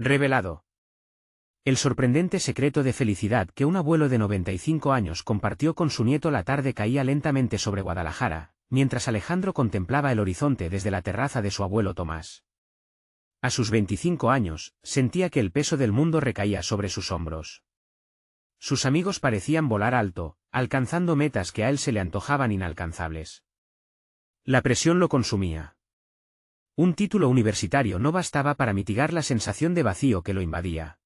Revelado. El sorprendente secreto de felicidad que un abuelo de 95 años compartió con su nieto. La tarde caía lentamente sobre Guadalajara, mientras Alejandro contemplaba el horizonte desde la terraza de su abuelo Tomás. A sus 25 años, sentía que el peso del mundo recaía sobre sus hombros. Sus amigos parecían volar alto, alcanzando metas que a él se le antojaban inalcanzables. La presión lo consumía. Un título universitario no bastaba para mitigar la sensación de vacío que lo invadía.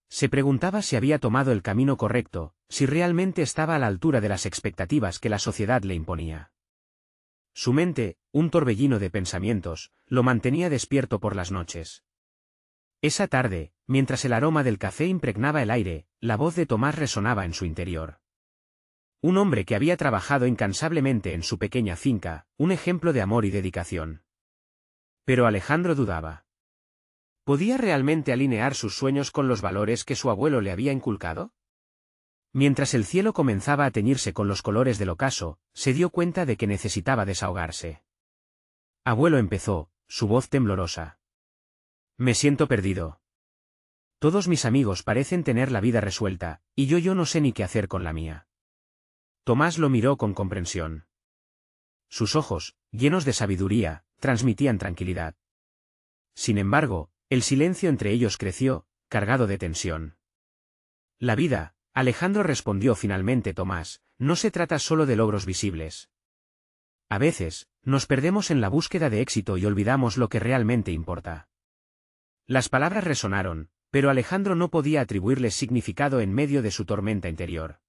Se preguntaba si había tomado el camino correcto, si realmente estaba a la altura de las expectativas que la sociedad le imponía. Su mente, un torbellino de pensamientos, lo mantenía despierto por las noches. Esa tarde, mientras el aroma del café impregnaba el aire, la voz de Tomás resonaba en su interior. Un hombre que había trabajado incansablemente en su pequeña finca, un ejemplo de amor y dedicación. Pero Alejandro dudaba. ¿Podía realmente alinear sus sueños con los valores que su abuelo le había inculcado? Mientras el cielo comenzaba a teñirse con los colores del ocaso, se dio cuenta de que necesitaba desahogarse. Abuelo, empezó, su voz temblorosa. Me siento perdido. Todos mis amigos parecen tener la vida resuelta, y yo no sé ni qué hacer con la mía. Tomás lo miró con comprensión. Sus ojos, llenos de sabiduría, transmitían tranquilidad. Sin embargo, el silencio entre ellos creció, cargado de tensión. La vida, Alejandro, respondió finalmente Tomás, no se trata solo de logros visibles. A veces, nos perdemos en la búsqueda de éxito y olvidamos lo que realmente importa. Las palabras resonaron, pero Alejandro no podía atribuirles significado en medio de su tormenta interior.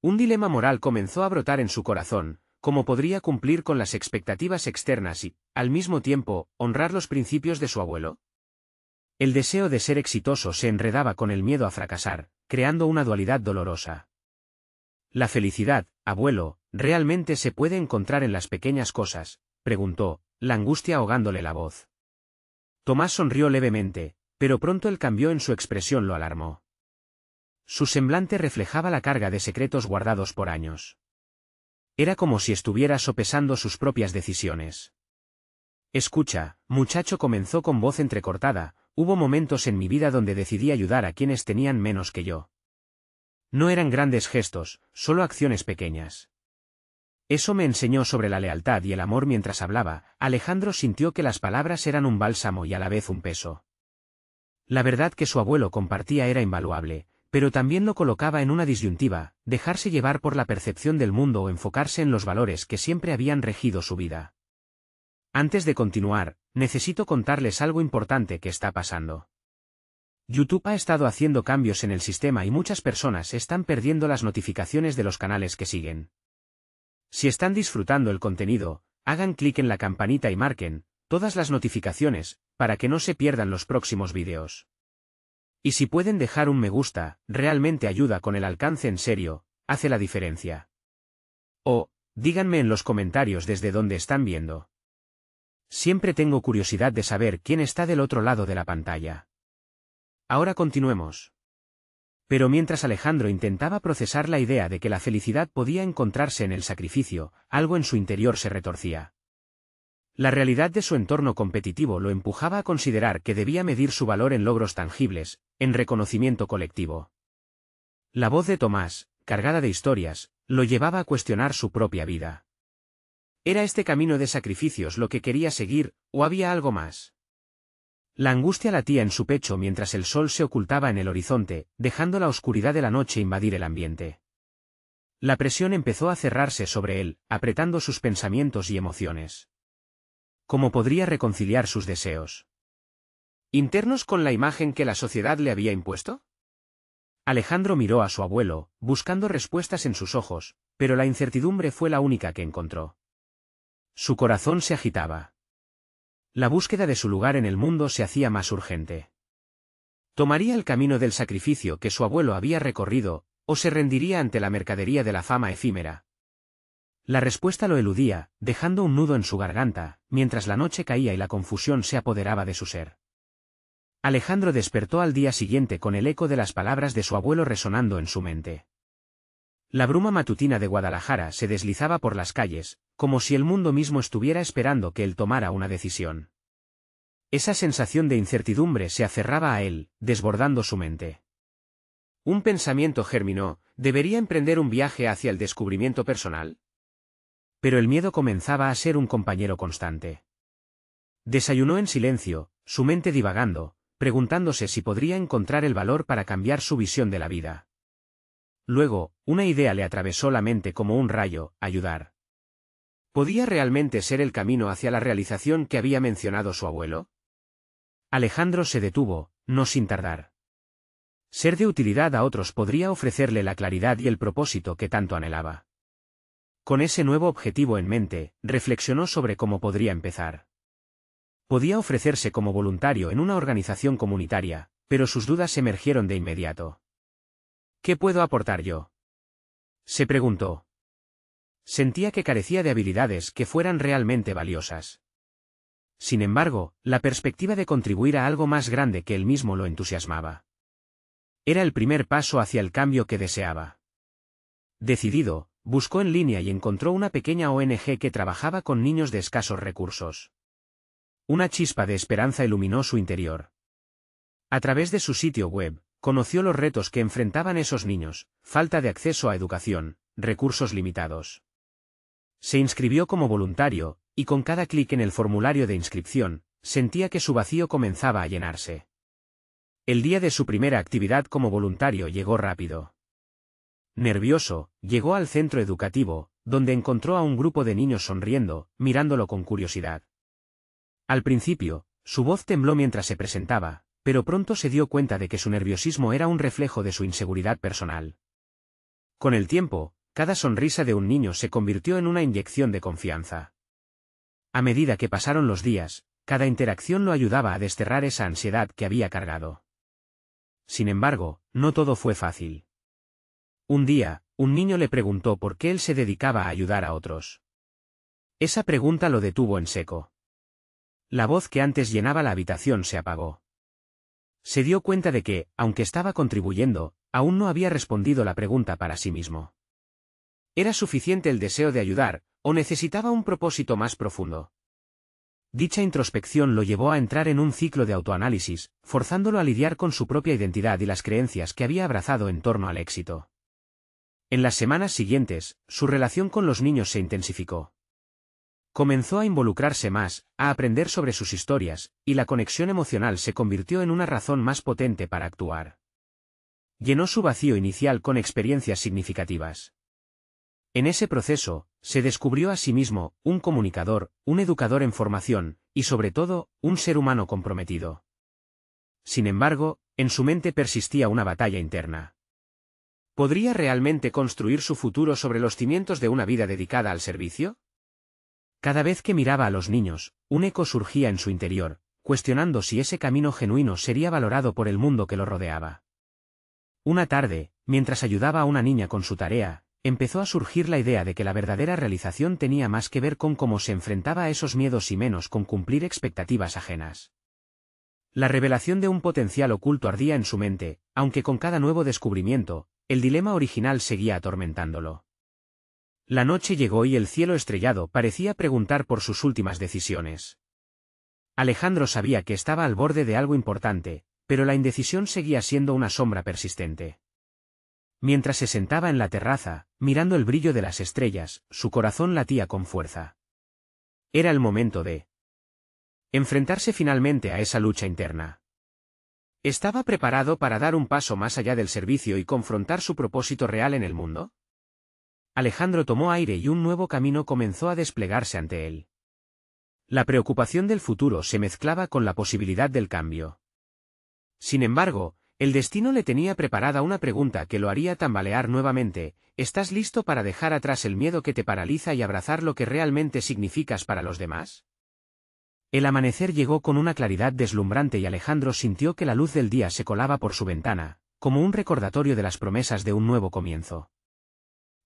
Un dilema moral comenzó a brotar en su corazón: cómo podría cumplir con las expectativas externas y, al mismo tiempo, honrar los principios de su abuelo. El deseo de ser exitoso se enredaba con el miedo a fracasar, creando una dualidad dolorosa. ¿La felicidad, abuelo, realmente se puede encontrar en las pequeñas cosas?, preguntó, la angustia ahogándole la voz. Tomás sonrió levemente, pero pronto el cambio en su expresión lo alarmó. Su semblante reflejaba la carga de secretos guardados por años. Era como si estuviera sopesando sus propias decisiones. Escucha, muchacho, comenzó con voz entrecortada, hubo momentos en mi vida donde decidí ayudar a quienes tenían menos que yo. No eran grandes gestos, solo acciones pequeñas. Eso me enseñó sobre la lealtad y el amor. Mientras hablaba, Alejandro sintió que las palabras eran un bálsamo y a la vez un peso. La verdad que su abuelo compartía era invaluable, pero también lo colocaba en una disyuntiva: dejarse llevar por la percepción del mundo o enfocarse en los valores que siempre habían regido su vida. Antes de continuar, necesito contarles algo importante que está pasando. YouTube ha estado haciendo cambios en el sistema y muchas personas están perdiendo las notificaciones de los canales que siguen. Si están disfrutando el contenido, hagan clic en la campanita y marquen todas las notificaciones, para que no se pierdan los próximos vídeos. Y si pueden dejar un me gusta, realmente ayuda con el alcance. En serio, hace la diferencia. O, díganme en los comentarios desde dónde están viendo. Siempre tengo curiosidad de saber quién está del otro lado de la pantalla. Ahora continuemos. Pero mientras Alejandro intentaba procesar la idea de que la felicidad podía encontrarse en el sacrificio, algo en su interior se retorcía. La realidad de su entorno competitivo lo empujaba a considerar que debía medir su valor en logros tangibles, en reconocimiento colectivo. La voz de Tomás, cargada de historias, lo llevaba a cuestionar su propia vida. ¿Era este camino de sacrificios lo que quería seguir, o había algo más? La angustia latía en su pecho mientras el sol se ocultaba en el horizonte, dejando la oscuridad de la noche invadir el ambiente. La presión empezó a cerrarse sobre él, apretando sus pensamientos y emociones. ¿Cómo podría reconciliar sus deseos internos con la imagen que la sociedad le había impuesto? Alejandro miró a su abuelo, buscando respuestas en sus ojos, pero la incertidumbre fue la única que encontró. Su corazón se agitaba. La búsqueda de su lugar en el mundo se hacía más urgente. ¿Tomaría el camino del sacrificio que su abuelo había recorrido, o se rendiría ante la mercadería de la fama efímera? La respuesta lo eludía, dejando un nudo en su garganta, mientras la noche caía y la confusión se apoderaba de su ser. Alejandro despertó al día siguiente con el eco de las palabras de su abuelo resonando en su mente. La bruma matutina de Guadalajara se deslizaba por las calles, como si el mundo mismo estuviera esperando que él tomara una decisión. Esa sensación de incertidumbre se aferraba a él, desbordando su mente. Un pensamiento germinó: ¿debería emprender un viaje hacia el descubrimiento personal? Pero el miedo comenzaba a ser un compañero constante. Desayunó en silencio, su mente divagando, preguntándose si podría encontrar el valor para cambiar su visión de la vida. Luego, una idea le atravesó la mente como un rayo: ayudar. ¿Podía realmente ser el camino hacia la realización que había mencionado su abuelo? Alejandro se detuvo, no sin tardar. Ser de utilidad a otros podría ofrecerle la claridad y el propósito que tanto anhelaba. Con ese nuevo objetivo en mente, reflexionó sobre cómo podría empezar. Podía ofrecerse como voluntario en una organización comunitaria, pero sus dudas emergieron de inmediato. ¿Qué puedo aportar yo?, se preguntó. Sentía que carecía de habilidades que fueran realmente valiosas. Sin embargo, la perspectiva de contribuir a algo más grande que él mismo lo entusiasmaba. Era el primer paso hacia el cambio que deseaba. Decidido, buscó en línea y encontró una pequeña ONG que trabajaba con niños de escasos recursos. Una chispa de esperanza iluminó su interior. A través de su sitio web, conoció los retos que enfrentaban esos niños: falta de acceso a educación, recursos limitados. Se inscribió como voluntario, y con cada clic en el formulario de inscripción, sentía que su vacío comenzaba a llenarse. El día de su primera actividad como voluntario llegó rápido. Nervioso, llegó al centro educativo, donde encontró a un grupo de niños sonriendo, mirándolo con curiosidad. Al principio, su voz tembló mientras se presentaba, pero pronto se dio cuenta de que su nerviosismo era un reflejo de su inseguridad personal. Con el tiempo, cada sonrisa de un niño se convirtió en una inyección de confianza. A medida que pasaron los días, cada interacción lo ayudaba a desterrar esa ansiedad que había cargado. Sin embargo, no todo fue fácil. Un día, un niño le preguntó por qué él se dedicaba a ayudar a otros. Esa pregunta lo detuvo en seco. La voz que antes llenaba la habitación se apagó. Se dio cuenta de que, aunque estaba contribuyendo, aún no había respondido la pregunta para sí mismo. ¿Era suficiente el deseo de ayudar, o necesitaba un propósito más profundo? Dicha introspección lo llevó a entrar en un ciclo de autoanálisis, forzándolo a lidiar con su propia identidad y las creencias que había abrazado en torno al éxito. En las semanas siguientes, su relación con los niños se intensificó. Comenzó a involucrarse más, a aprender sobre sus historias, y la conexión emocional se convirtió en una razón más potente para actuar. Llenó su vacío inicial con experiencias significativas. En ese proceso, se descubrió a sí mismo, un comunicador, un educador en formación, y sobre todo, un ser humano comprometido. Sin embargo, en su mente persistía una batalla interna. ¿Podría realmente construir su futuro sobre los cimientos de una vida dedicada al servicio? Cada vez que miraba a los niños, un eco surgía en su interior, cuestionando si ese camino genuino sería valorado por el mundo que lo rodeaba. Una tarde, mientras ayudaba a una niña con su tarea, empezó a surgir la idea de que la verdadera realización tenía más que ver con cómo se enfrentaba a esos miedos y menos con cumplir expectativas ajenas. La revelación de un potencial oculto ardía en su mente, aunque con cada nuevo descubrimiento, el dilema original seguía atormentándolo. La noche llegó y el cielo estrellado parecía preguntar por sus últimas decisiones. Alejandro sabía que estaba al borde de algo importante, pero la indecisión seguía siendo una sombra persistente. Mientras se sentaba en la terraza, mirando el brillo de las estrellas, su corazón latía con fuerza. Era el momento de enfrentarse finalmente a esa lucha interna. ¿Estaba preparado para dar un paso más allá del servicio y confrontar su propósito real en el mundo? Alejandro tomó aire y un nuevo camino comenzó a desplegarse ante él. La preocupación del futuro se mezclaba con la posibilidad del cambio. Sin embargo, el destino le tenía preparada una pregunta que lo haría tambalear nuevamente: ¿estás listo para dejar atrás el miedo que te paraliza y abrazar lo que realmente significas para los demás? El amanecer llegó con una claridad deslumbrante y Alejandro sintió que la luz del día se colaba por su ventana, como un recordatorio de las promesas de un nuevo comienzo.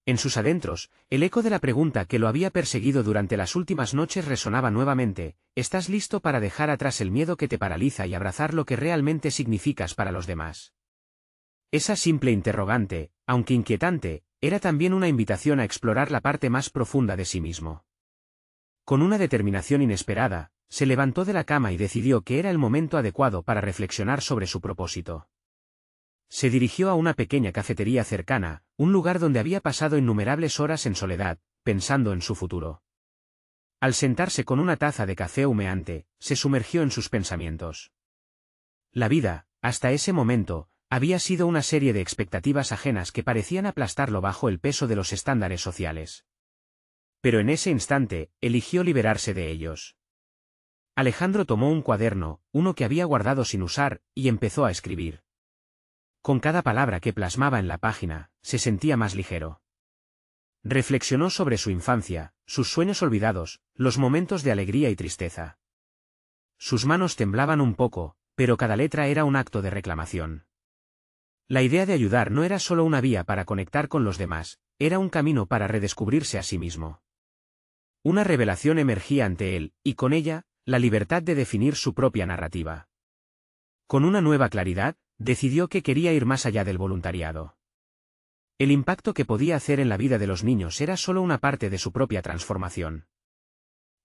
En sus adentros, el eco de la pregunta que lo había perseguido durante las últimas noches resonaba nuevamente: ¿estás listo para dejar atrás el miedo que te paraliza y abrazar lo que realmente significas para los demás? Esa simple interrogante, aunque inquietante, era también una invitación a explorar la parte más profunda de sí mismo. Con una determinación inesperada, se levantó de la cama y decidió que era el momento adecuado para reflexionar sobre su propósito. Se dirigió a una pequeña cafetería cercana, un lugar donde había pasado innumerables horas en soledad, pensando en su futuro. Al sentarse con una taza de café humeante, se sumergió en sus pensamientos. La vida, hasta ese momento, había sido una serie de expectativas ajenas que parecían aplastarlo bajo el peso de los estándares sociales. Pero en ese instante, eligió liberarse de ellos. Alejandro tomó un cuaderno, uno que había guardado sin usar, y empezó a escribir. Con cada palabra que plasmaba en la página, se sentía más ligero. Reflexionó sobre su infancia, sus sueños olvidados, los momentos de alegría y tristeza. Sus manos temblaban un poco, pero cada letra era un acto de reclamación. La idea de ayudar no era solo una vía para conectar con los demás, era un camino para redescubrirse a sí mismo. Una revelación emergía ante él, y con ella, la libertad de definir su propia narrativa. Con una nueva claridad, decidió que quería ir más allá del voluntariado. El impacto que podía hacer en la vida de los niños era solo una parte de su propia transformación.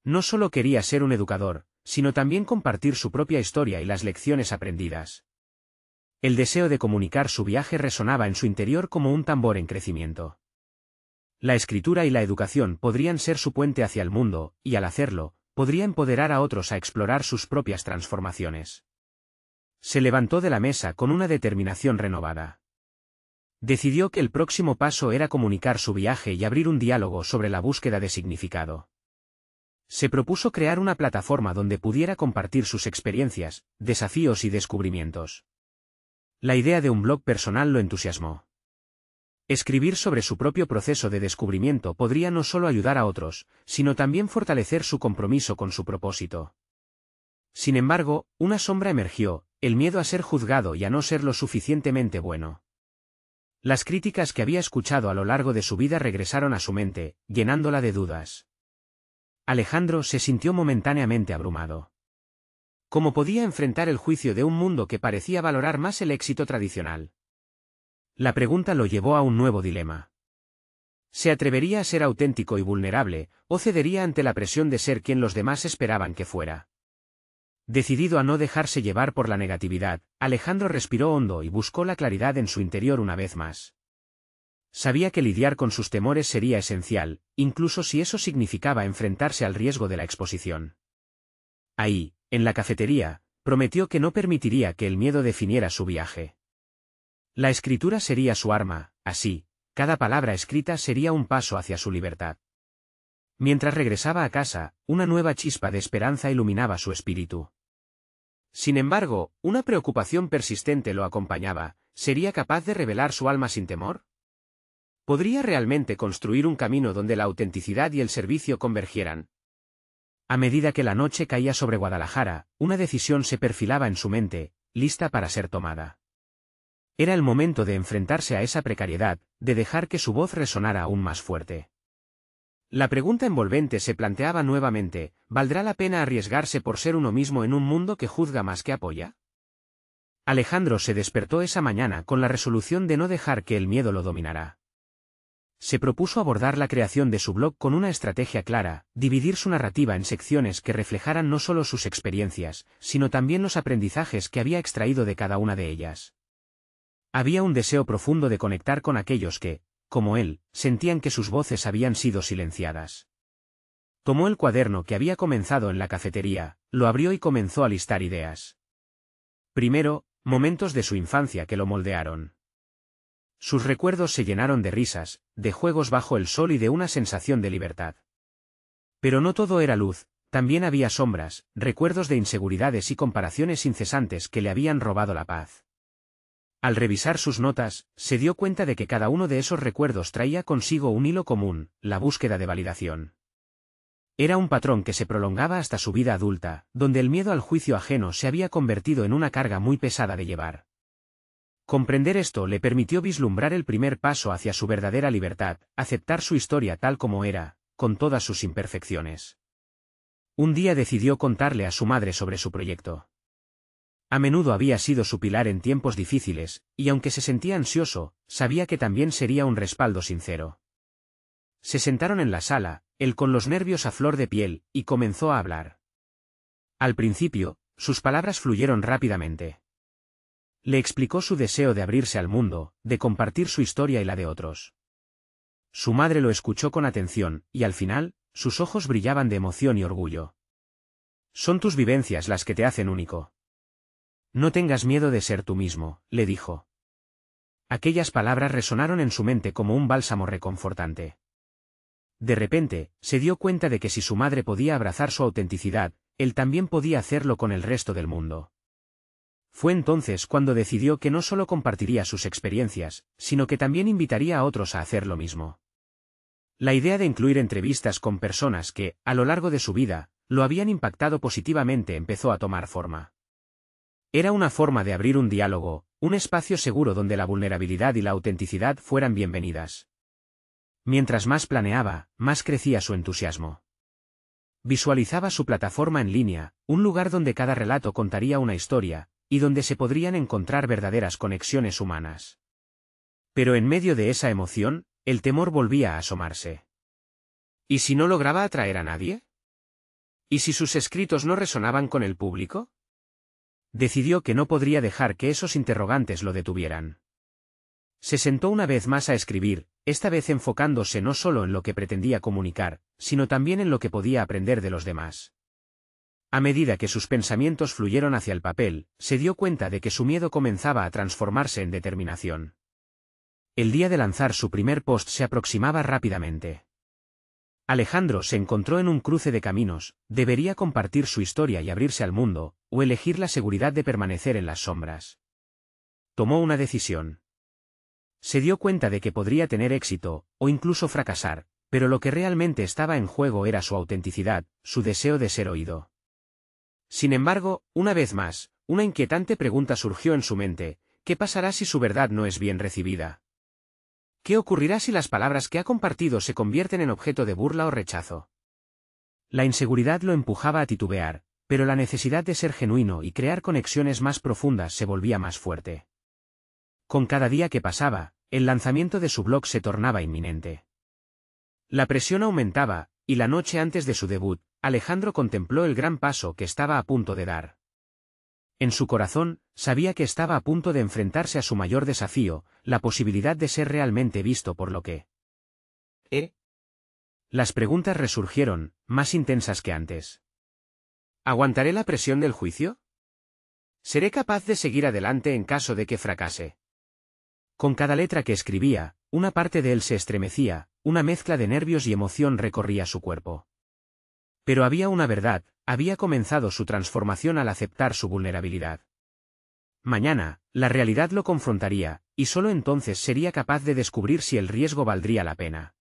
No solo quería ser un educador, sino también compartir su propia historia y las lecciones aprendidas. El deseo de comunicar su viaje resonaba en su interior como un tambor en crecimiento. La escritura y la educación podrían ser su puente hacia el mundo, y al hacerlo, podría empoderar a otros a explorar sus propias transformaciones. Se levantó de la mesa con una determinación renovada. Decidió que el próximo paso era comunicar su viaje y abrir un diálogo sobre la búsqueda de significado. Se propuso crear una plataforma donde pudiera compartir sus experiencias, desafíos y descubrimientos. La idea de un blog personal lo entusiasmó. Escribir sobre su propio proceso de descubrimiento podría no solo ayudar a otros, sino también fortalecer su compromiso con su propósito. Sin embargo, una sombra emergió, el miedo a ser juzgado y a no ser lo suficientemente bueno. Las críticas que había escuchado a lo largo de su vida regresaron a su mente, llenándola de dudas. Alejandro se sintió momentáneamente abrumado. ¿Cómo podía enfrentar el juicio de un mundo que parecía valorar más el éxito tradicional? La pregunta lo llevó a un nuevo dilema. ¿Se atrevería a ser auténtico y vulnerable, o cedería ante la presión de ser quien los demás esperaban que fuera? Decidido a no dejarse llevar por la negatividad, Alejandro respiró hondo y buscó la claridad en su interior una vez más. Sabía que lidiar con sus temores sería esencial, incluso si eso significaba enfrentarse al riesgo de la exposición. Ahí, en la cafetería, prometió que no permitiría que el miedo definiera su viaje. La escritura sería su arma, así, cada palabra escrita sería un paso hacia su libertad. Mientras regresaba a casa, una nueva chispa de esperanza iluminaba su espíritu. Sin embargo, una preocupación persistente lo acompañaba. ¿Sería capaz de revelar su alma sin temor? ¿Podría realmente construir un camino donde la autenticidad y el servicio convergieran? A medida que la noche caía sobre Guadalajara, una decisión se perfilaba en su mente, lista para ser tomada. Era el momento de enfrentarse a esa precariedad, de dejar que su voz resonara aún más fuerte. La pregunta envolvente se planteaba nuevamente: ¿valdrá la pena arriesgarse por ser uno mismo en un mundo que juzga más que apoya? Alejandro se despertó esa mañana con la resolución de no dejar que el miedo lo dominara. Se propuso abordar la creación de su blog con una estrategia clara, dividir su narrativa en secciones que reflejaran no solo sus experiencias, sino también los aprendizajes que había extraído de cada una de ellas. Había un deseo profundo de conectar con aquellos que, como él, sentían que sus voces habían sido silenciadas. Tomó el cuaderno que había comenzado en la cafetería, lo abrió y comenzó a listar ideas. Primero, momentos de su infancia que lo moldearon. Sus recuerdos se llenaron de risas, de juegos bajo el sol y de una sensación de libertad. Pero no todo era luz, también había sombras, recuerdos de inseguridades y comparaciones incesantes que le habían robado la paz. Al revisar sus notas, se dio cuenta de que cada uno de esos recuerdos traía consigo un hilo común: la búsqueda de validación. Era un patrón que se prolongaba hasta su vida adulta, donde el miedo al juicio ajeno se había convertido en una carga muy pesada de llevar. Comprender esto le permitió vislumbrar el primer paso hacia su verdadera libertad: aceptar su historia tal como era, con todas sus imperfecciones. Un día decidió contarle a su madre sobre su proyecto. A menudo había sido su pilar en tiempos difíciles, y aunque se sentía ansioso, sabía que también sería un respaldo sincero. Se sentaron en la sala, él con los nervios a flor de piel, y comenzó a hablar. Al principio, sus palabras fluyeron rápidamente. Le explicó su deseo de abrirse al mundo, de compartir su historia y la de otros. Su madre lo escuchó con atención, y al final, sus ojos brillaban de emoción y orgullo. Son tus vivencias las que te hacen único. No tengas miedo de ser tú mismo, le dijo. Aquellas palabras resonaron en su mente como un bálsamo reconfortante. De repente, se dio cuenta de que si su madre podía abrazar su autenticidad, él también podía hacerlo con el resto del mundo. Fue entonces cuando decidió que no solo compartiría sus experiencias, sino que también invitaría a otros a hacer lo mismo. La idea de incluir entrevistas con personas que, a lo largo de su vida, lo habían impactado positivamente empezó a tomar forma. Era una forma de abrir un diálogo, un espacio seguro donde la vulnerabilidad y la autenticidad fueran bienvenidas. Mientras más planeaba, más crecía su entusiasmo. Visualizaba su plataforma en línea, un lugar donde cada relato contaría una historia, y donde se podrían encontrar verdaderas conexiones humanas. Pero en medio de esa emoción, el temor volvía a asomarse. ¿Y si no lograba atraer a nadie? ¿Y si sus escritos no resonaban con el público? Decidió que no podría dejar que esos interrogantes lo detuvieran. Se sentó una vez más a escribir, esta vez enfocándose no solo en lo que pretendía comunicar, sino también en lo que podía aprender de los demás. A medida que sus pensamientos fluyeron hacia el papel, se dio cuenta de que su miedo comenzaba a transformarse en determinación. El día de lanzar su primer post se aproximaba rápidamente. Alejandro se encontró en un cruce de caminos, debería compartir su historia y abrirse al mundo, o elegir la seguridad de permanecer en las sombras. Tomó una decisión. Se dio cuenta de que podría tener éxito, o incluso fracasar, pero lo que realmente estaba en juego era su autenticidad, su deseo de ser oído. Sin embargo, una vez más, una inquietante pregunta surgió en su mente: ¿qué pasará si su verdad no es bien recibida? ¿Qué ocurrirá si las palabras que ha compartido se convierten en objeto de burla o rechazo? La inseguridad lo empujaba a titubear, pero la necesidad de ser genuino y crear conexiones más profundas se volvía más fuerte. Con cada día que pasaba, el lanzamiento de su blog se tornaba inminente. La presión aumentaba, y la noche antes de su debut, Alejandro contempló el gran paso que estaba a punto de dar. En su corazón, sabía que estaba a punto de enfrentarse a su mayor desafío, la posibilidad de ser realmente visto por lo que era. Las preguntas resurgieron, más intensas que antes. ¿Aguantaré la presión del juicio? ¿Seré capaz de seguir adelante en caso de que fracase? Con cada letra que escribía, una parte de él se estremecía, una mezcla de nervios y emoción recorría su cuerpo. Pero había una verdad: había comenzado su transformación al aceptar su vulnerabilidad. Mañana, la realidad lo confrontaría, y solo entonces sería capaz de descubrir si el riesgo valdría la pena.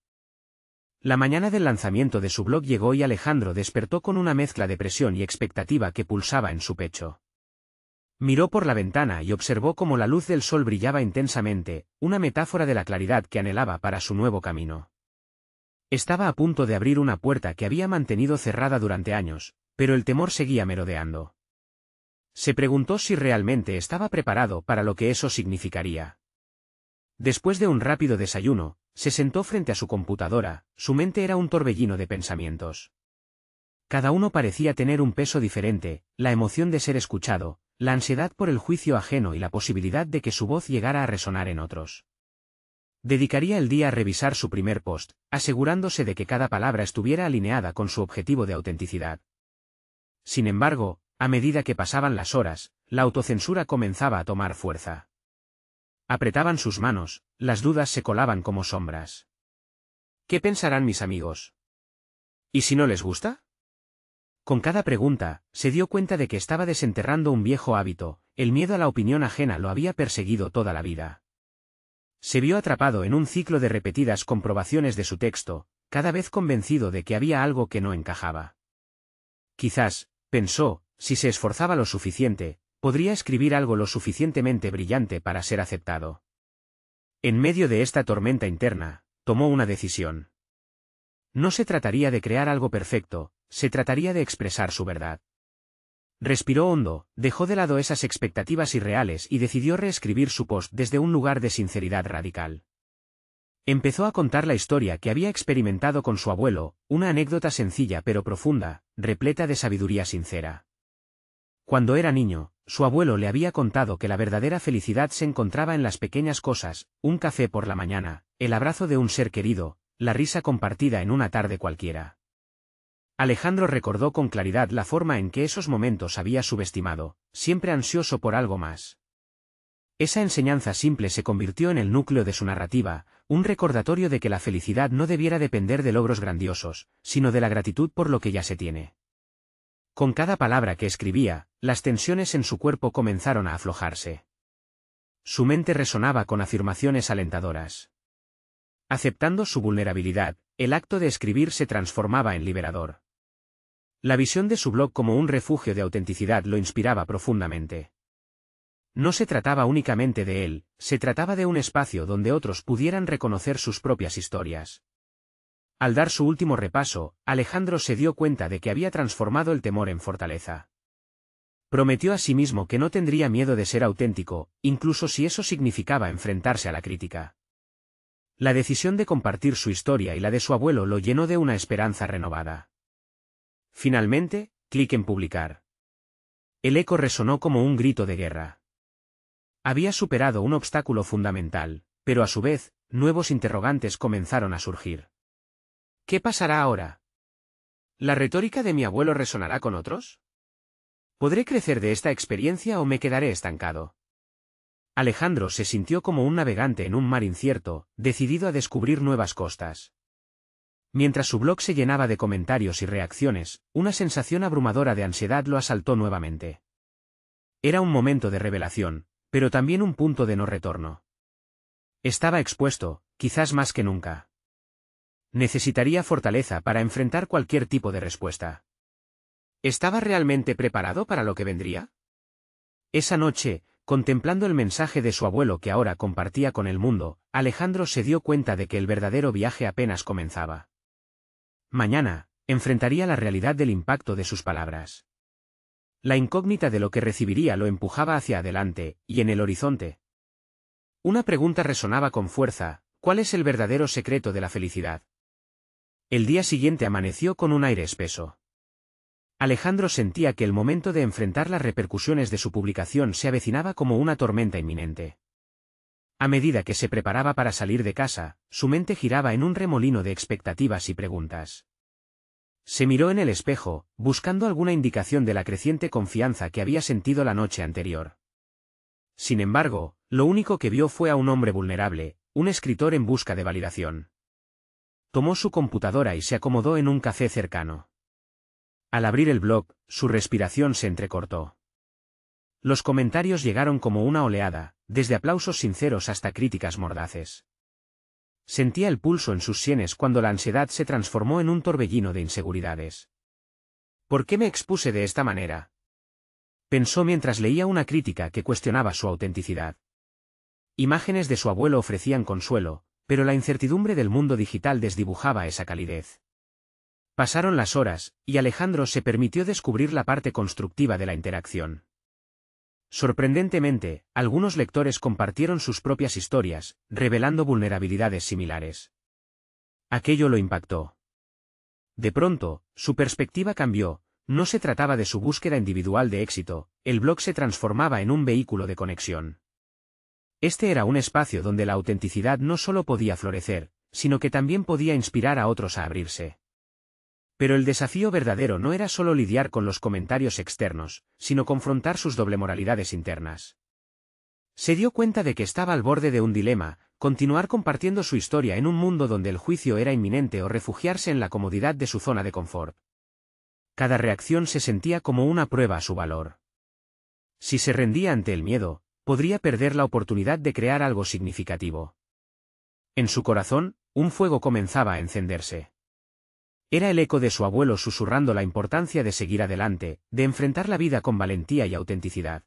La mañana del lanzamiento de su blog llegó y Alejandro despertó con una mezcla de presión y expectativa que pulsaba en su pecho. Miró por la ventana y observó cómo la luz del sol brillaba intensamente, una metáfora de la claridad que anhelaba para su nuevo camino. Estaba a punto de abrir una puerta que había mantenido cerrada durante años, pero el temor seguía merodeando. Se preguntó si realmente estaba preparado para lo que eso significaría. Después de un rápido desayuno, se sentó frente a su computadora, su mente era un torbellino de pensamientos. Cada uno parecía tener un peso diferente: la emoción de ser escuchado, la ansiedad por el juicio ajeno y la posibilidad de que su voz llegara a resonar en otros. Dedicaría el día a revisar su primer post, asegurándose de que cada palabra estuviera alineada con su objetivo de autenticidad. Sin embargo, a medida que pasaban las horas, la autocensura comenzaba a tomar fuerza. Apretaban sus manos, las dudas se colaban como sombras. ¿Qué pensarán mis amigos? ¿Y si no les gusta? Con cada pregunta, se dio cuenta de que estaba desenterrando un viejo hábito: el miedo a la opinión ajena lo había perseguido toda la vida. Se vio atrapado en un ciclo de repetidas comprobaciones de su texto, cada vez convencido de que había algo que no encajaba. Quizás, pensó, si se esforzaba lo suficiente, podría escribir algo lo suficientemente brillante para ser aceptado. En medio de esta tormenta interna, tomó una decisión. No se trataría de crear algo perfecto, se trataría de expresar su verdad. Respiró hondo, dejó de lado esas expectativas irreales y decidió reescribir su post desde un lugar de sinceridad radical. Empezó a contar la historia que había experimentado con su abuelo, una anécdota sencilla pero profunda, repleta de sabiduría sincera. Cuando era niño, su abuelo le había contado que la verdadera felicidad se encontraba en las pequeñas cosas: un café por la mañana, el abrazo de un ser querido, la risa compartida en una tarde cualquiera. Alejandro recordó con claridad la forma en que esos momentos había subestimado, siempre ansioso por algo más. Esa enseñanza simple se convirtió en el núcleo de su narrativa, un recordatorio de que la felicidad no debiera depender de logros grandiosos, sino de la gratitud por lo que ya se tiene. Con cada palabra que escribía, las tensiones en su cuerpo comenzaron a aflojarse. Su mente resonaba con afirmaciones alentadoras. Aceptando su vulnerabilidad, el acto de escribir se transformaba en liberador. La visión de su blog como un refugio de autenticidad lo inspiraba profundamente. No se trataba únicamente de él, se trataba de un espacio donde otros pudieran reconocer sus propias historias. Al dar su último repaso, Alejandro se dio cuenta de que había transformado el temor en fortaleza. Prometió a sí mismo que no tendría miedo de ser auténtico, incluso si eso significaba enfrentarse a la crítica. La decisión de compartir su historia y la de su abuelo lo llenó de una esperanza renovada. Finalmente, clic en publicar. El eco resonó como un grito de guerra. Había superado un obstáculo fundamental, pero a su vez, nuevos interrogantes comenzaron a surgir. ¿Qué pasará ahora? ¿La retórica de mi abuelo resonará con otros? ¿Podré crecer de esta experiencia o me quedaré estancado? Alejandro se sintió como un navegante en un mar incierto, decidido a descubrir nuevas costas. Mientras su blog se llenaba de comentarios y reacciones, una sensación abrumadora de ansiedad lo asaltó nuevamente. Era un momento de revelación, pero también un punto de no retorno. Estaba expuesto, quizás más que nunca. Necesitaría fortaleza para enfrentar cualquier tipo de respuesta. ¿Estaba realmente preparado para lo que vendría? Esa noche, contemplando el mensaje de su abuelo que ahora compartía con el mundo, Alejandro se dio cuenta de que el verdadero viaje apenas comenzaba. Mañana, enfrentaría la realidad del impacto de sus palabras. La incógnita de lo que recibiría lo empujaba hacia adelante, y en el horizonte. Una pregunta resonaba con fuerza: ¿cuál es el verdadero secreto de la felicidad? El día siguiente amaneció con un aire espeso. Alejandro sentía que el momento de enfrentar las repercusiones de su publicación se avecinaba como una tormenta inminente. A medida que se preparaba para salir de casa, su mente giraba en un remolino de expectativas y preguntas. Se miró en el espejo, buscando alguna indicación de la creciente confianza que había sentido la noche anterior. Sin embargo, lo único que vio fue a un hombre vulnerable, un escritor en busca de validación. Tomó su computadora y se acomodó en un café cercano. Al abrir el blog, su respiración se entrecortó. Los comentarios llegaron como una oleada, desde aplausos sinceros hasta críticas mordaces. Sentía el pulso en sus sienes cuando la ansiedad se transformó en un torbellino de inseguridades. ¿Por qué me expuse de esta manera?, pensó mientras leía una crítica que cuestionaba su autenticidad. Imágenes de su abuelo ofrecían consuelo, pero la incertidumbre del mundo digital desdibujaba esa calidez. Pasaron las horas, y Alejandro se permitió descubrir la parte constructiva de la interacción. Sorprendentemente, algunos lectores compartieron sus propias historias, revelando vulnerabilidades similares. Aquello lo impactó. De pronto, su perspectiva cambió. No se trataba de su búsqueda individual de éxito, el blog se transformaba en un vehículo de conexión. Este era un espacio donde la autenticidad no solo podía florecer, sino que también podía inspirar a otros a abrirse. Pero el desafío verdadero no era solo lidiar con los comentarios externos, sino confrontar sus doble moralidades internas. Se dio cuenta de que estaba al borde de un dilema: continuar compartiendo su historia en un mundo donde el juicio era inminente o refugiarse en la comodidad de su zona de confort. Cada reacción se sentía como una prueba a su valor. Si se rendía ante el miedo, podría perder la oportunidad de crear algo significativo. En su corazón, un fuego comenzaba a encenderse. Era el eco de su abuelo susurrando la importancia de seguir adelante, de enfrentar la vida con valentía y autenticidad.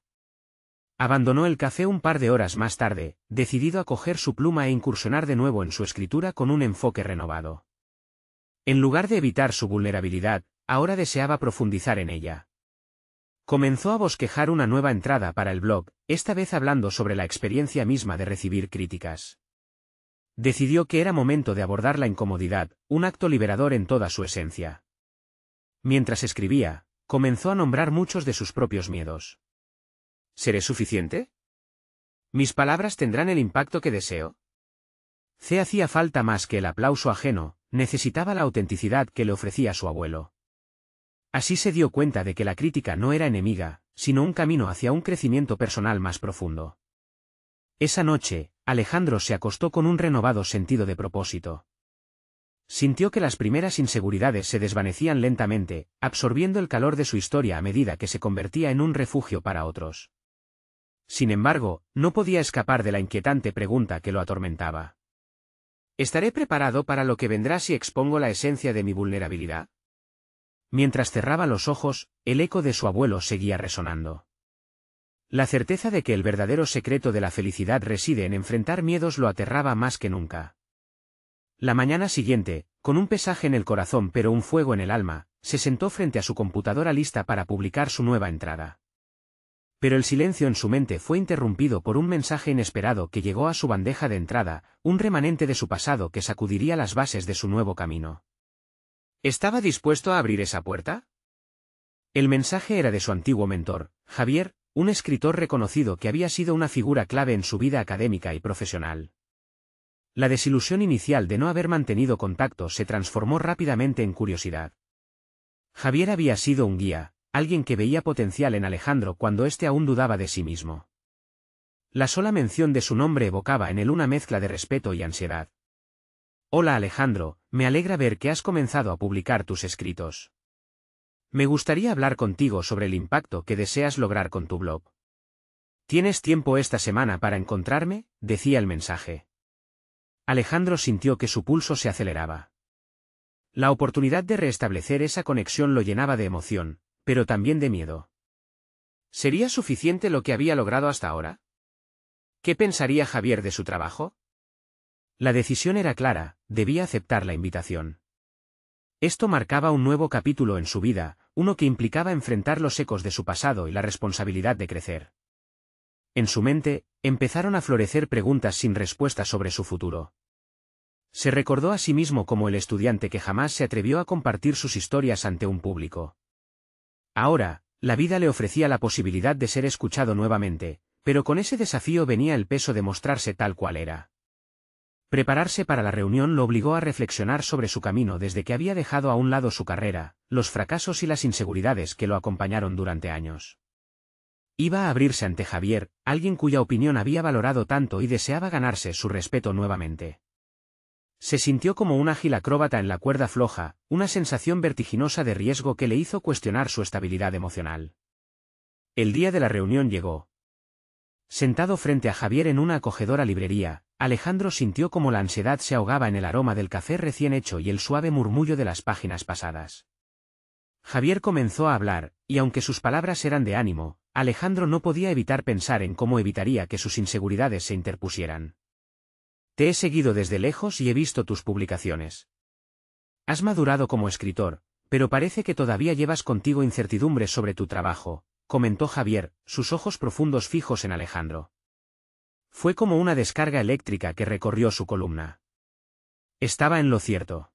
Abandonó el café un par de horas más tarde, decidido a coger su pluma e incursionar de nuevo en su escritura con un enfoque renovado. En lugar de evitar su vulnerabilidad, ahora deseaba profundizar en ella. Comenzó a bosquejar una nueva entrada para el blog, esta vez hablando sobre la experiencia misma de recibir críticas. Decidió que era momento de abordar la incomodidad, un acto liberador en toda su esencia. Mientras escribía, comenzó a nombrar muchos de sus propios miedos. ¿Seré suficiente? ¿Mis palabras tendrán el impacto que deseo? C hacía falta más que el aplauso ajeno, necesitaba la autenticidad que le ofrecía su abuelo. Así se dio cuenta de que la crítica no era enemiga, sino un camino hacia un crecimiento personal más profundo. Esa noche, Alejandro se acostó con un renovado sentido de propósito. Sintió que las primeras inseguridades se desvanecían lentamente, absorbiendo el calor de su historia a medida que se convertía en un refugio para otros. Sin embargo, no podía escapar de la inquietante pregunta que lo atormentaba. ¿Estaré preparado para lo que vendrá si expongo la esencia de mi vulnerabilidad? Mientras cerraba los ojos, el eco de su abuelo seguía resonando. La certeza de que el verdadero secreto de la felicidad reside en enfrentar miedos lo aterraba más que nunca. La mañana siguiente, con un pesaje en el corazón pero un fuego en el alma, se sentó frente a su computadora lista para publicar su nueva entrada. Pero el silencio en su mente fue interrumpido por un mensaje inesperado que llegó a su bandeja de entrada, un remanente de su pasado que sacudiría las bases de su nuevo camino. ¿Estaba dispuesto a abrir esa puerta? El mensaje era de su antiguo mentor, Javier, un escritor reconocido que había sido una figura clave en su vida académica y profesional. La desilusión inicial de no haber mantenido contacto se transformó rápidamente en curiosidad. Javier había sido un guía, alguien que veía potencial en Alejandro cuando éste aún dudaba de sí mismo. La sola mención de su nombre evocaba en él una mezcla de respeto y ansiedad. Hola Alejandro, me alegra ver que has comenzado a publicar tus escritos. Me gustaría hablar contigo sobre el impacto que deseas lograr con tu blog. ¿Tienes tiempo esta semana para encontrarme?, decía el mensaje. Alejandro sintió que su pulso se aceleraba. La oportunidad de restablecer esa conexión lo llenaba de emoción, pero también de miedo. ¿Sería suficiente lo que había logrado hasta ahora? ¿Qué pensaría Javier de su trabajo? La decisión era clara, debía aceptar la invitación. Esto marcaba un nuevo capítulo en su vida, uno que implicaba enfrentar los ecos de su pasado y la responsabilidad de crecer. En su mente, empezaron a florecer preguntas sin respuesta sobre su futuro. Se recordó a sí mismo como el estudiante que jamás se atrevió a compartir sus historias ante un público. Ahora, la vida le ofrecía la posibilidad de ser escuchado nuevamente, pero con ese desafío venía el peso de mostrarse tal cual era. Prepararse para la reunión lo obligó a reflexionar sobre su camino desde que había dejado a un lado su carrera, los fracasos y las inseguridades que lo acompañaron durante años. Iba a abrirse ante Javier, alguien cuya opinión había valorado tanto y deseaba ganarse su respeto nuevamente. Se sintió como un ágil acróbata en la cuerda floja, una sensación vertiginosa de riesgo que le hizo cuestionar su estabilidad emocional. El día de la reunión llegó. Sentado frente a Javier en una acogedora librería, Alejandro sintió como la ansiedad se ahogaba en el aroma del café recién hecho y el suave murmullo de las páginas pasadas. Javier comenzó a hablar, y aunque sus palabras eran de ánimo, Alejandro no podía evitar pensar en cómo evitaría que sus inseguridades se interpusieran. Te he seguido desde lejos y he visto tus publicaciones. Has madurado como escritor, pero parece que todavía llevas contigo incertidumbres sobre tu trabajo, comentó Javier, sus ojos profundos fijos en Alejandro. Fue como una descarga eléctrica que recorrió su columna. Estaba en lo cierto.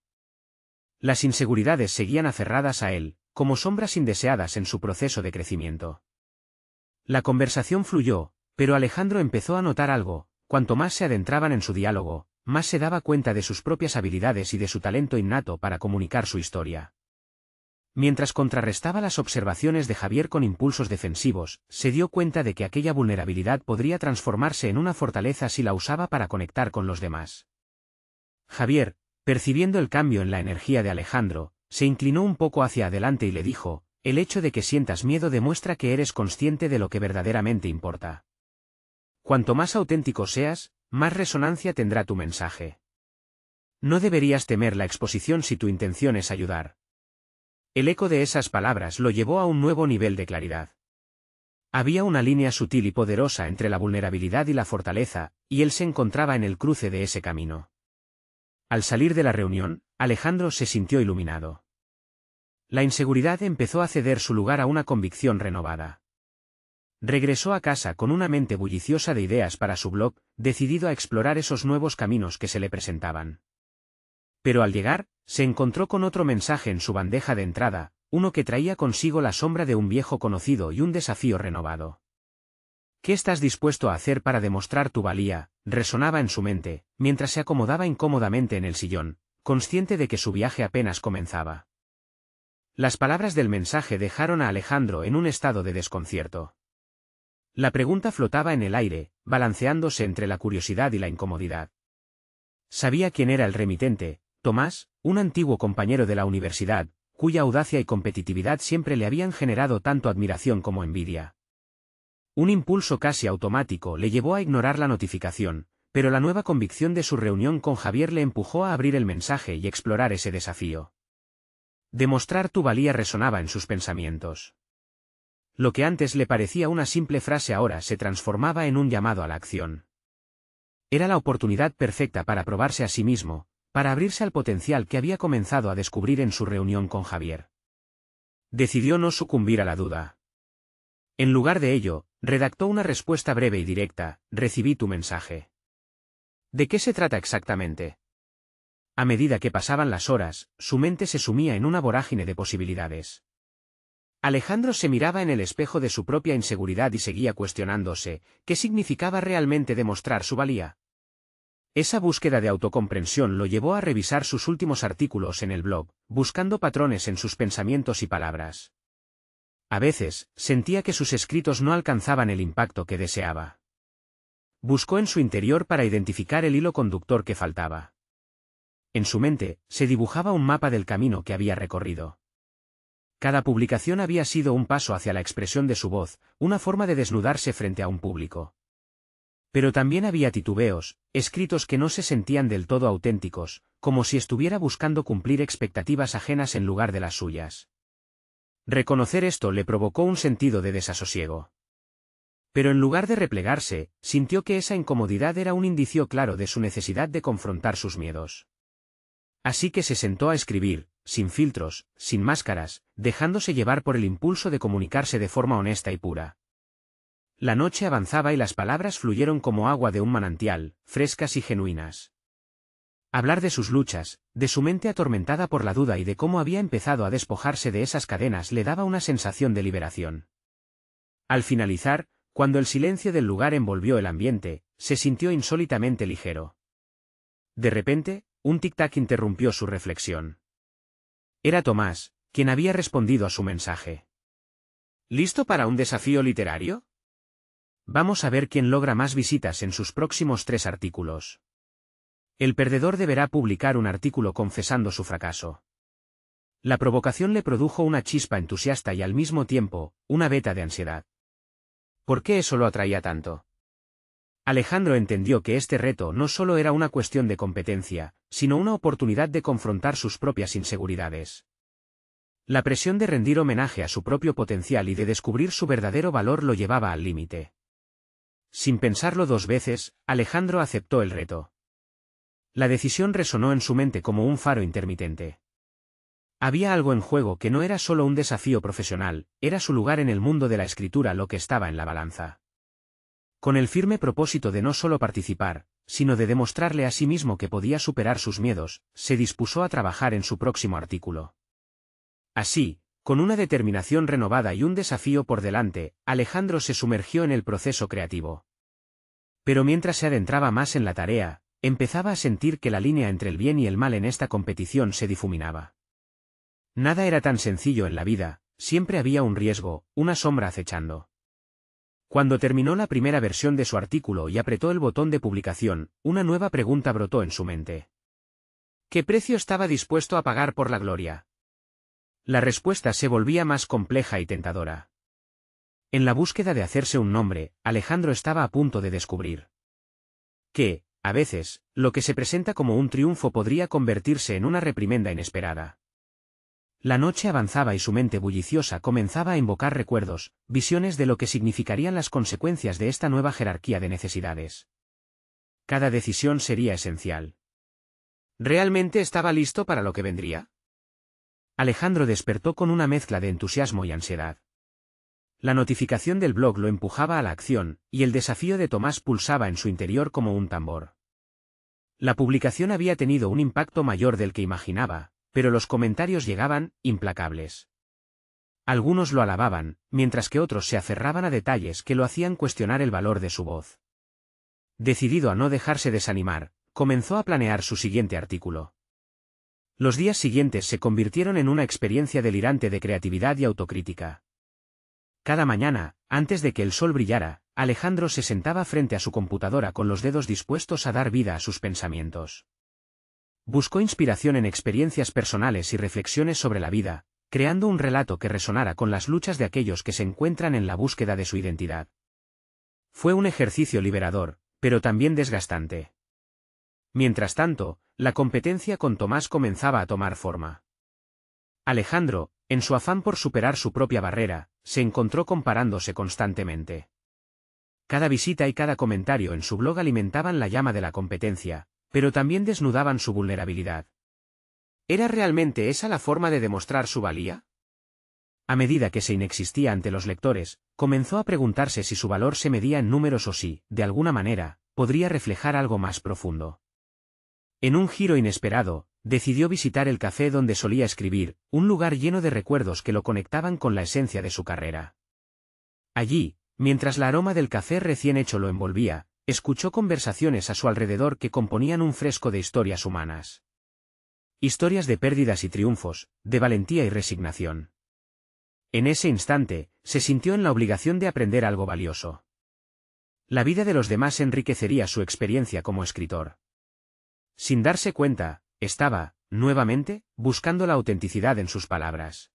Las inseguridades seguían aferradas a él, como sombras indeseadas en su proceso de crecimiento. La conversación fluyó, pero Alejandro empezó a notar algo: cuanto más se adentraban en su diálogo, más se daba cuenta de sus propias habilidades y de su talento innato para comunicar su historia. Mientras contrarrestaba las observaciones de Javier con impulsos defensivos, se dio cuenta de que aquella vulnerabilidad podría transformarse en una fortaleza si la usaba para conectar con los demás. Javier, percibiendo el cambio en la energía de Alejandro, se inclinó un poco hacia adelante y le dijo: el hecho de que sientas miedo demuestra que eres consciente de lo que verdaderamente importa. Cuanto más auténtico seas, más resonancia tendrá tu mensaje. No deberías temer la exposición si tu intención es ayudar. El eco de esas palabras lo llevó a un nuevo nivel de claridad. Había una línea sutil y poderosa entre la vulnerabilidad y la fortaleza, y él se encontraba en el cruce de ese camino. Al salir de la reunión, Alejandro se sintió iluminado. La inseguridad empezó a ceder su lugar a una convicción renovada. Regresó a casa con una mente bulliciosa de ideas para su blog, decidido a explorar esos nuevos caminos que se le presentaban. Pero al llegar, se encontró con otro mensaje en su bandeja de entrada: uno que traía consigo la sombra de un viejo conocido y un desafío renovado. ¿Qué estás dispuesto a hacer para demostrar tu valía?, resonaba en su mente, mientras se acomodaba incómodamente en el sillón, consciente de que su viaje apenas comenzaba. Las palabras del mensaje dejaron a Alejandro en un estado de desconcierto. La pregunta flotaba en el aire, balanceándose entre la curiosidad y la incomodidad. Sabía quién era el remitente, Tomás, un antiguo compañero de la universidad, cuya audacia y competitividad siempre le habían generado tanto admiración como envidia. Un impulso casi automático le llevó a ignorar la notificación, pero la nueva convicción de su reunión con Javier le empujó a abrir el mensaje y explorar ese desafío. Demostrar tu valía resonaba en sus pensamientos. Lo que antes le parecía una simple frase ahora se transformaba en un llamado a la acción. Era la oportunidad perfecta para probarse a sí mismo, para abrirse al potencial que había comenzado a descubrir en su reunión con Javier. Decidió no sucumbir a la duda. En lugar de ello, redactó una respuesta breve y directa: recibí tu mensaje. ¿De qué se trata exactamente? A medida que pasaban las horas, su mente se sumía en una vorágine de posibilidades. Alejandro se miraba en el espejo de su propia inseguridad y seguía cuestionándose, ¿qué significaba realmente demostrar su valía? Esa búsqueda de autocomprensión lo llevó a revisar sus últimos artículos en el blog, buscando patrones en sus pensamientos y palabras. A veces, sentía que sus escritos no alcanzaban el impacto que deseaba. Buscó en su interior para identificar el hilo conductor que faltaba. En su mente, se dibujaba un mapa del camino que había recorrido. Cada publicación había sido un paso hacia la expresión de su voz, una forma de desnudarse frente a un público. Pero también había titubeos, escritos que no se sentían del todo auténticos, como si estuviera buscando cumplir expectativas ajenas en lugar de las suyas. Reconocer esto le provocó un sentido de desasosiego. Pero en lugar de replegarse, sintió que esa incomodidad era un indicio claro de su necesidad de confrontar sus miedos. Así que se sentó a escribir, sin filtros, sin máscaras, dejándose llevar por el impulso de comunicarse de forma honesta y pura. La noche avanzaba y las palabras fluyeron como agua de un manantial, frescas y genuinas. Hablar de sus luchas, de su mente atormentada por la duda y de cómo había empezado a despojarse de esas cadenas le daba una sensación de liberación. Al finalizar, cuando el silencio del lugar envolvió el ambiente, se sintió insólitamente ligero. De repente, un tic-tac interrumpió su reflexión. Era Tomás, quien había respondido a su mensaje. ¿Listo para un desafío literario? Vamos a ver quién logra más visitas en sus próximos 3 artículos. El perdedor deberá publicar un artículo confesando su fracaso. La provocación le produjo una chispa entusiasta y al mismo tiempo, una veta de ansiedad. ¿Por qué eso lo atraía tanto? Alejandro entendió que este reto no solo era una cuestión de competencia, sino una oportunidad de confrontar sus propias inseguridades. La presión de rendir homenaje a su propio potencial y de descubrir su verdadero valor lo llevaba al límite. Sin pensarlo 2 veces, Alejandro aceptó el reto. La decisión resonó en su mente como un faro intermitente. Había algo en juego que no era solo un desafío profesional, era su lugar en el mundo de la escritura lo que estaba en la balanza. Con el firme propósito de no solo participar, sino de demostrarle a sí mismo que podía superar sus miedos, se dispuso a trabajar en su próximo artículo. Así, con una determinación renovada y un desafío por delante, Alejandro se sumergió en el proceso creativo. Pero mientras se adentraba más en la tarea, empezaba a sentir que la línea entre el bien y el mal en esta competición se difuminaba. Nada era tan sencillo en la vida, siempre había un riesgo, una sombra acechando. Cuando terminó la primera versión de su artículo y apretó el botón de publicación, una nueva pregunta brotó en su mente. ¿Qué precio estaba dispuesto a pagar por la gloria? La respuesta se volvía más compleja y tentadora. En la búsqueda de hacerse un nombre, Alejandro estaba a punto de descubrir que, a veces, lo que se presenta como un triunfo podría convertirse en una reprimenda inesperada. La noche avanzaba y su mente bulliciosa comenzaba a invocar recuerdos, visiones de lo que significarían las consecuencias de esta nueva jerarquía de necesidades. Cada decisión sería esencial. ¿Realmente estaba listo para lo que vendría? Alejandro despertó con una mezcla de entusiasmo y ansiedad. La notificación del blog lo empujaba a la acción, y el desafío de Tomás pulsaba en su interior como un tambor. La publicación había tenido un impacto mayor del que imaginaba, pero los comentarios llegaban, implacables. Algunos lo alababan, mientras que otros se aferraban a detalles que lo hacían cuestionar el valor de su voz. Decidido a no dejarse desanimar, comenzó a planear su siguiente artículo. Los días siguientes se convirtieron en una experiencia delirante de creatividad y autocrítica. Cada mañana, antes de que el sol brillara, Alejandro se sentaba frente a su computadora con los dedos dispuestos a dar vida a sus pensamientos. Buscó inspiración en experiencias personales y reflexiones sobre la vida, creando un relato que resonara con las luchas de aquellos que se encuentran en la búsqueda de su identidad. Fue un ejercicio liberador, pero también desgastante. Mientras tanto, la competencia con Tomás comenzaba a tomar forma. Alejandro, en su afán por superar su propia barrera, se encontró comparándose constantemente. Cada visita y cada comentario en su blog alimentaban la llama de la competencia, pero también desnudaban su vulnerabilidad. ¿Era realmente esa la forma de demostrar su valía? A medida que se inexistía ante los lectores, comenzó a preguntarse si su valor se medía en números o si, de alguna manera, podría reflejar algo más profundo. En un giro inesperado, decidió visitar el café donde solía escribir, un lugar lleno de recuerdos que lo conectaban con la esencia de su carrera. Allí, mientras el aroma del café recién hecho lo envolvía, escuchó conversaciones a su alrededor que componían un fresco de historias humanas. Historias de pérdidas y triunfos, de valentía y resignación. En ese instante, se sintió en la obligación de aprender algo valioso. La vida de los demás enriquecería su experiencia como escritor. Sin darse cuenta, estaba, nuevamente, buscando la autenticidad en sus palabras.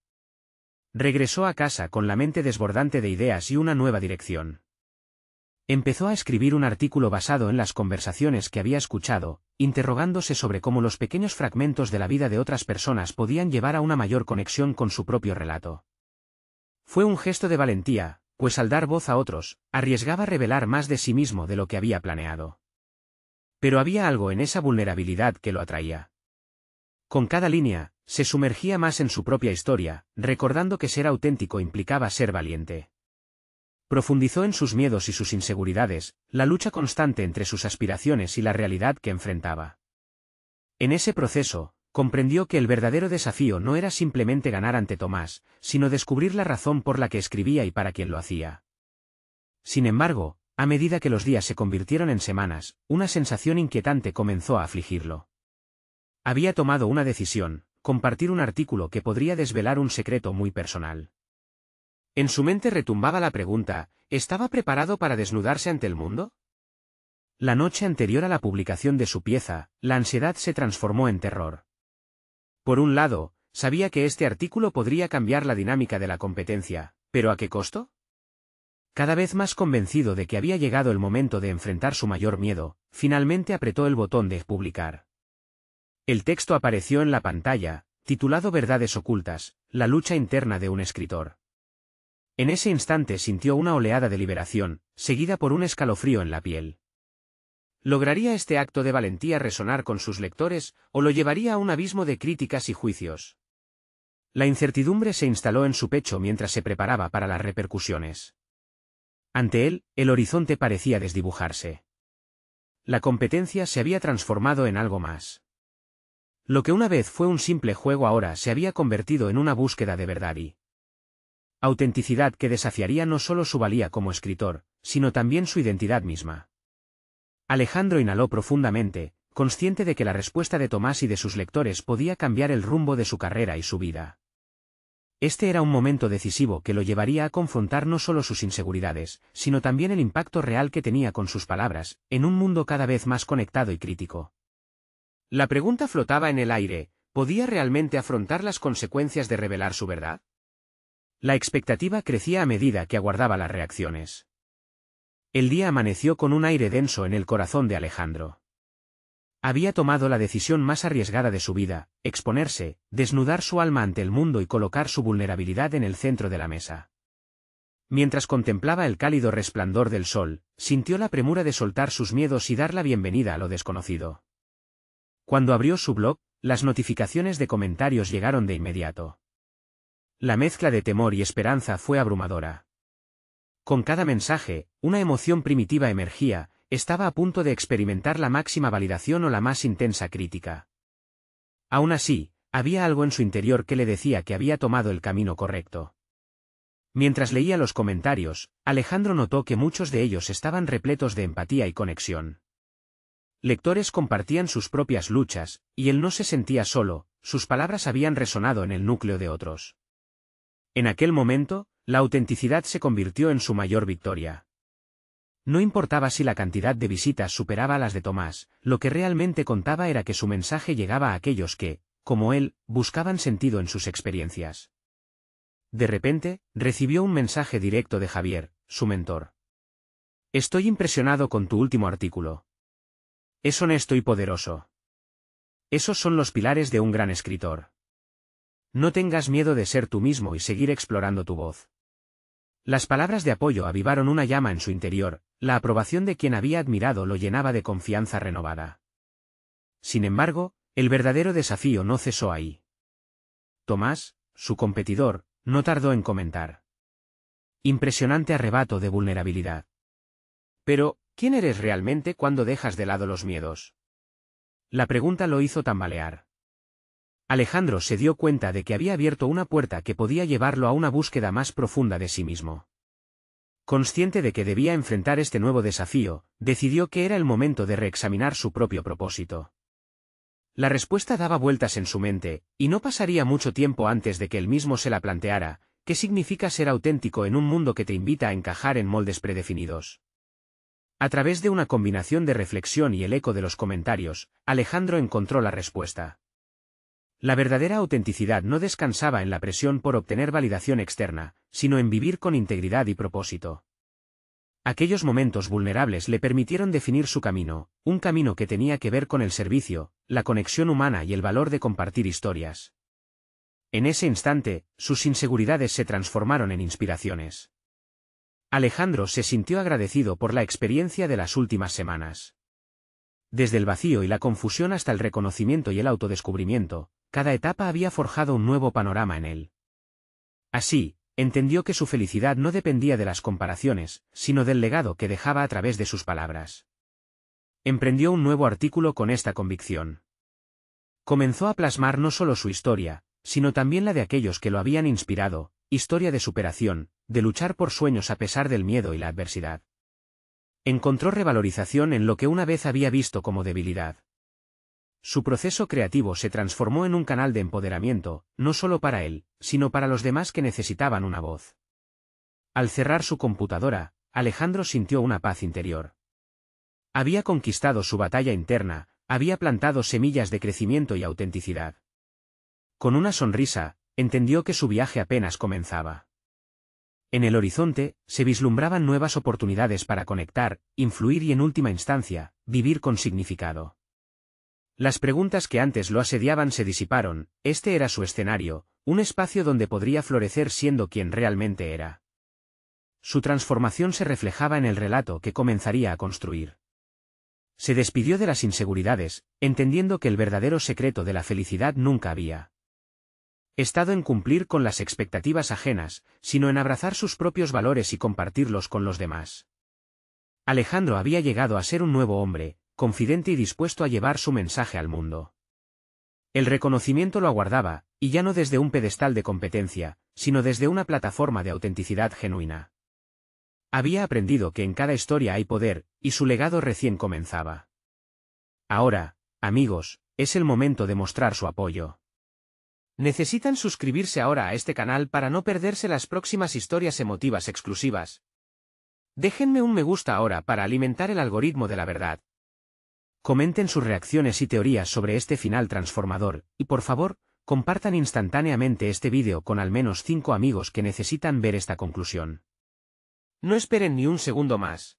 Regresó a casa con la mente desbordante de ideas y una nueva dirección. Empezó a escribir un artículo basado en las conversaciones que había escuchado, interrogándose sobre cómo los pequeños fragmentos de la vida de otras personas podían llevar a una mayor conexión con su propio relato. Fue un gesto de valentía, pues al dar voz a otros, arriesgaba revelar más de sí mismo de lo que había planeado. Pero había algo en esa vulnerabilidad que lo atraía. Con cada línea, se sumergía más en su propia historia, recordando que ser auténtico implicaba ser valiente. Profundizó en sus miedos y sus inseguridades, la lucha constante entre sus aspiraciones y la realidad que enfrentaba. En ese proceso, comprendió que el verdadero desafío no era simplemente ganar ante Tomás, sino descubrir la razón por la que escribía y para quién lo hacía. Sin embargo, a medida que los días se convirtieron en semanas, una sensación inquietante comenzó a afligirlo. Había tomado una decisión: compartir un artículo que podría desvelar un secreto muy personal. En su mente retumbaba la pregunta: ¿estaba preparado para desnudarse ante el mundo? La noche anterior a la publicación de su pieza, la ansiedad se transformó en terror. Por un lado, sabía que este artículo podría cambiar la dinámica de la competencia, ¿pero a qué costo? Cada vez más convencido de que había llegado el momento de enfrentar su mayor miedo, finalmente apretó el botón de publicar. El texto apareció en la pantalla, titulado Verdades ocultas, la lucha interna de un escritor. En ese instante sintió una oleada de liberación, seguida por un escalofrío en la piel. ¿Lograría este acto de valentía resonar con sus lectores, o lo llevaría a un abismo de críticas y juicios? La incertidumbre se instaló en su pecho mientras se preparaba para las repercusiones. Ante él, el horizonte parecía desdibujarse. La competencia se había transformado en algo más. Lo que una vez fue un simple juego ahora se había convertido en una búsqueda de verdad y autenticidad que desafiaría no solo su valía como escritor, sino también su identidad misma. Alejandro inhaló profundamente, consciente de que la respuesta de Tomás y de sus lectores podía cambiar el rumbo de su carrera y su vida. Este era un momento decisivo que lo llevaría a confrontar no solo sus inseguridades, sino también el impacto real que tenía con sus palabras, en un mundo cada vez más conectado y crítico. La pregunta flotaba en el aire: ¿podía realmente afrontar las consecuencias de revelar su verdad? La expectativa crecía a medida que aguardaba las reacciones. El día amaneció con un aire denso en el corazón de Alejandro. Había tomado la decisión más arriesgada de su vida: exponerse, desnudar su alma ante el mundo y colocar su vulnerabilidad en el centro de la mesa. Mientras contemplaba el cálido resplandor del sol, sintió la premura de soltar sus miedos y dar la bienvenida a lo desconocido. Cuando abrió su blog, las notificaciones de comentarios llegaron de inmediato. La mezcla de temor y esperanza fue abrumadora. Con cada mensaje, una emoción primitiva emergía: estaba a punto de experimentar la máxima validación o la más intensa crítica. Aún así, había algo en su interior que le decía que había tomado el camino correcto. Mientras leía los comentarios, Alejandro notó que muchos de ellos estaban repletos de empatía y conexión. Lectores compartían sus propias luchas, y él no se sentía solo, sus palabras habían resonado en el núcleo de otros. En aquel momento, la autenticidad se convirtió en su mayor victoria. No importaba si la cantidad de visitas superaba a las de Tomás, lo que realmente contaba era que su mensaje llegaba a aquellos que, como él, buscaban sentido en sus experiencias. De repente, recibió un mensaje directo de Javier, su mentor. Estoy impresionado con tu último artículo. Es honesto y poderoso. Esos son los pilares de un gran escritor. No tengas miedo de ser tú mismo y seguir explorando tu voz. Las palabras de apoyo avivaron una llama en su interior, la aprobación de quien había admirado lo llenaba de confianza renovada. Sin embargo, el verdadero desafío no cesó ahí. Tomás, su competidor, no tardó en comentar. Impresionante arrebato de vulnerabilidad. Pero, ¿quién eres realmente cuando dejas de lado los miedos? La pregunta lo hizo tambalear. Alejandro se dio cuenta de que había abierto una puerta que podía llevarlo a una búsqueda más profunda de sí mismo. Consciente de que debía enfrentar este nuevo desafío, decidió que era el momento de reexaminar su propio propósito. La respuesta daba vueltas en su mente, y no pasaría mucho tiempo antes de que él mismo se la planteara: ¿qué significa ser auténtico en un mundo que te invita a encajar en moldes predefinidos? A través de una combinación de reflexión y el eco de los comentarios, Alejandro encontró la respuesta. La verdadera autenticidad no descansaba en la presión por obtener validación externa, sino en vivir con integridad y propósito. Aquellos momentos vulnerables le permitieron definir su camino, un camino que tenía que ver con el servicio, la conexión humana y el valor de compartir historias. En ese instante, sus inseguridades se transformaron en inspiraciones. Alejandro se sintió agradecido por la experiencia de las últimas semanas. Desde el vacío y la confusión hasta el reconocimiento y el autodescubrimiento, cada etapa había forjado un nuevo panorama en él. Así, entendió que su felicidad no dependía de las comparaciones, sino del legado que dejaba a través de sus palabras. Emprendió un nuevo artículo con esta convicción. Comenzó a plasmar no solo su historia, sino también la de aquellos que lo habían inspirado, historia de superación, de luchar por sueños a pesar del miedo y la adversidad. Encontró revalorización en lo que una vez había visto como debilidad. Su proceso creativo se transformó en un canal de empoderamiento, no solo para él, sino para los demás que necesitaban una voz. Al cerrar su computadora, Alejandro sintió una paz interior. Había conquistado su batalla interna, había plantado semillas de crecimiento y autenticidad. Con una sonrisa, entendió que su viaje apenas comenzaba. En el horizonte, se vislumbraban nuevas oportunidades para conectar, influir y en última instancia, vivir con significado. Las preguntas que antes lo asediaban se disiparon, este era su escenario, un espacio donde podría florecer siendo quien realmente era. Su transformación se reflejaba en el relato que comenzaría a construir. Se despidió de las inseguridades, entendiendo que el verdadero secreto de la felicidad nunca había estado en cumplir con las expectativas ajenas, sino en abrazar sus propios valores y compartirlos con los demás. Alejandro había llegado a ser un nuevo hombre, confidente y dispuesto a llevar su mensaje al mundo. El reconocimiento lo aguardaba, y ya no desde un pedestal de competencia, sino desde una plataforma de autenticidad genuina. Había aprendido que en cada historia hay poder, y su legado recién comenzaba. Ahora, amigos, es el momento de mostrar su apoyo. Necesitan suscribirse ahora a este canal para no perderse las próximas historias emotivas exclusivas. Déjenme un me gusta ahora para alimentar el algoritmo de la verdad. Comenten sus reacciones y teorías sobre este final transformador, y por favor, compartan instantáneamente este vídeo con al menos 5 amigos que necesitan ver esta conclusión. No esperen ni un segundo más.